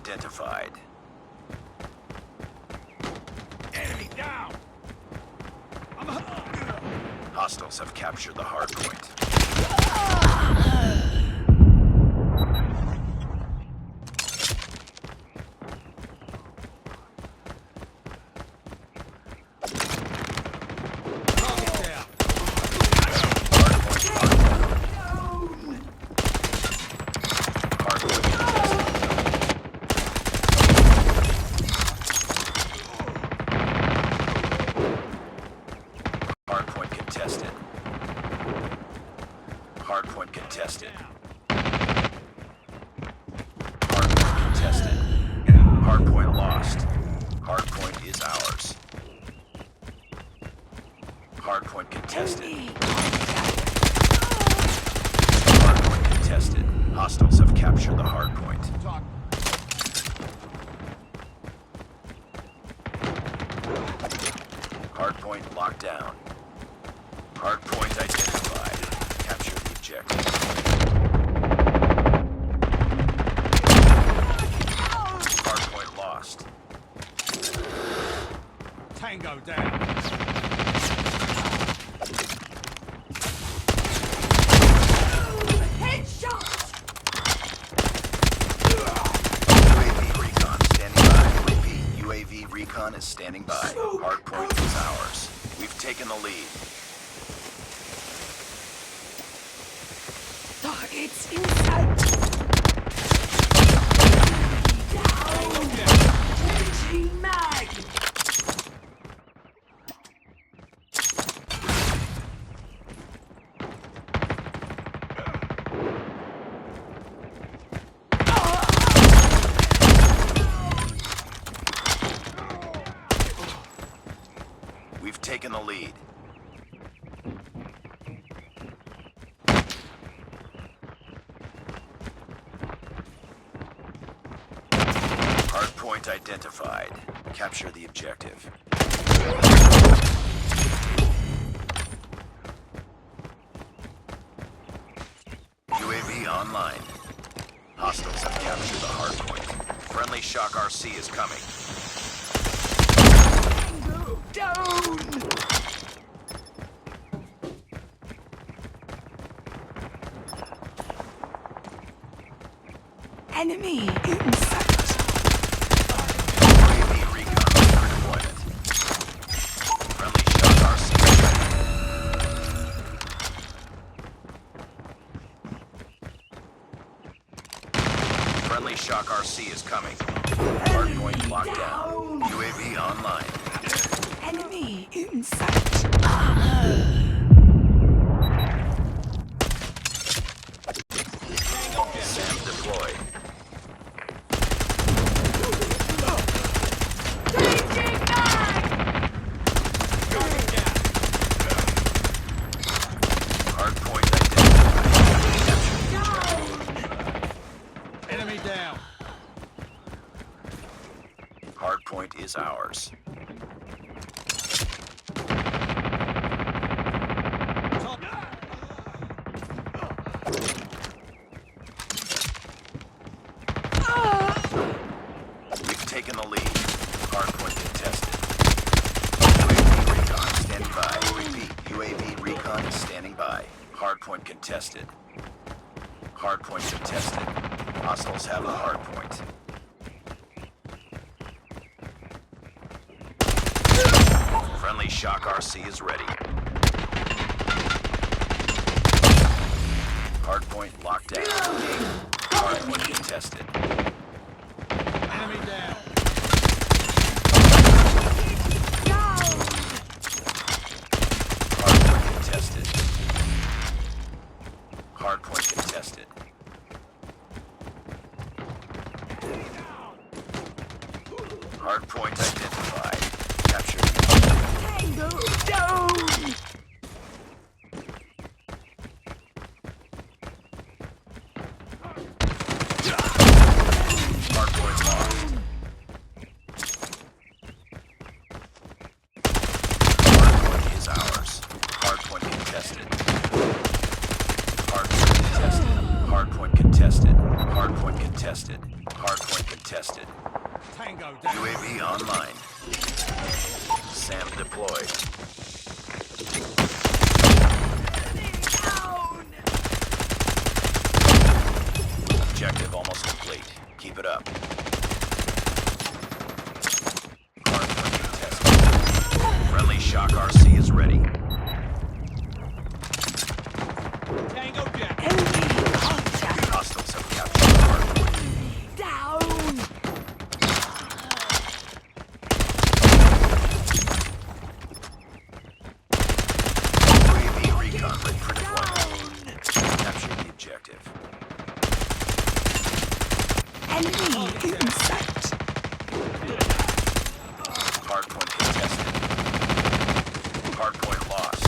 identified. Enemy down! Hostiles have captured the hard point. Hardpoint contested. Hardpoint contested. Hardpoint contested. Hardpoint lost. Hardpoint is ours. Hardpoint contested. Hardpoint contested. Hostiles have captured the hardpoint. Hardpoint locked down. Hardpoint identified. Capture the objective. Hardpoint lost. Tango down. UAV recon standing by. Repeat, UAV recon is standing by. Hardpoint is ours. We've taken the lead. Targets in sight. Changing mag. We've taken the lead. Hardpoint identified. Capture the objective. UAV online. Hostiles have captured the hardpoint. Friendly Shock RC is coming. Down. Enemy in sight. UAV recon for deployment. Friendly Shock RC ready. Friendly Shock RC is coming. Hardpoint locked down. UAV online. Enemy in sight. SAM deployed. Changing mag. Hardpoint identified. Enemy down. Hardpoint is ours. We've taken the lead. Hardpoint contested. UAV recon standing by. Repeat, UAV recon is standing by. Hardpoint contested. Hardpoint contested. Hostiles have the hardpoint. Friendly Shock RC is ready. Hardpoint locked down. Hardpoint contested. Enemy down. Hardpoint contested. Hardpoint contested. Hardpoint identified. Capture the objective. Tango down. Hardpoint lost. Hardpoint is ours. Hardpoint contested. Hardpoint contested. Hardpoint contested. Hardpoint contested. Hardpoint contested. contested. Tango down. UAV online. SAM deployed. Down. Objective almost complete. Keep it up. Hardpoint contested. Friendly shock RC is ready. Tango down. Enemy contact. Hostiles have captured the hardpoint. Down. UAV recon ready for deployment. Capture the objective. Enemy in sight. Hardpoint contested. Hardpoint lost.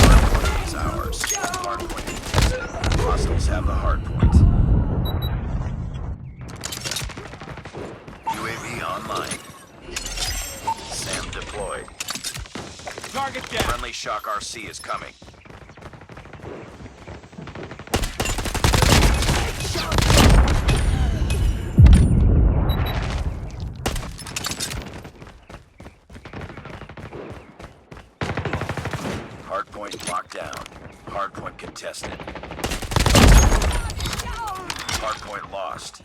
Hardpoint is ours. Hardpoint contested. Hostiles have the hardpoint. UAV online. SAM deployed. Target down. Friendly shock RC is coming. Hardpoint locked down. Hardpoint contested. Hardpoint lost.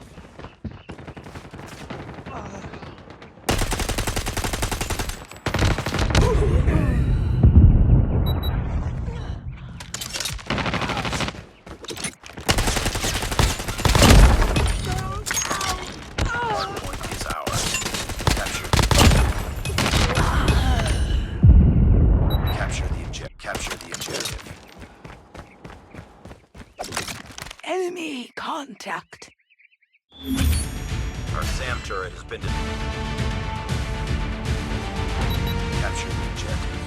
Hardpoint is ours. Capture the objective. Enemy contact. Our SAM turret has been capture the objective.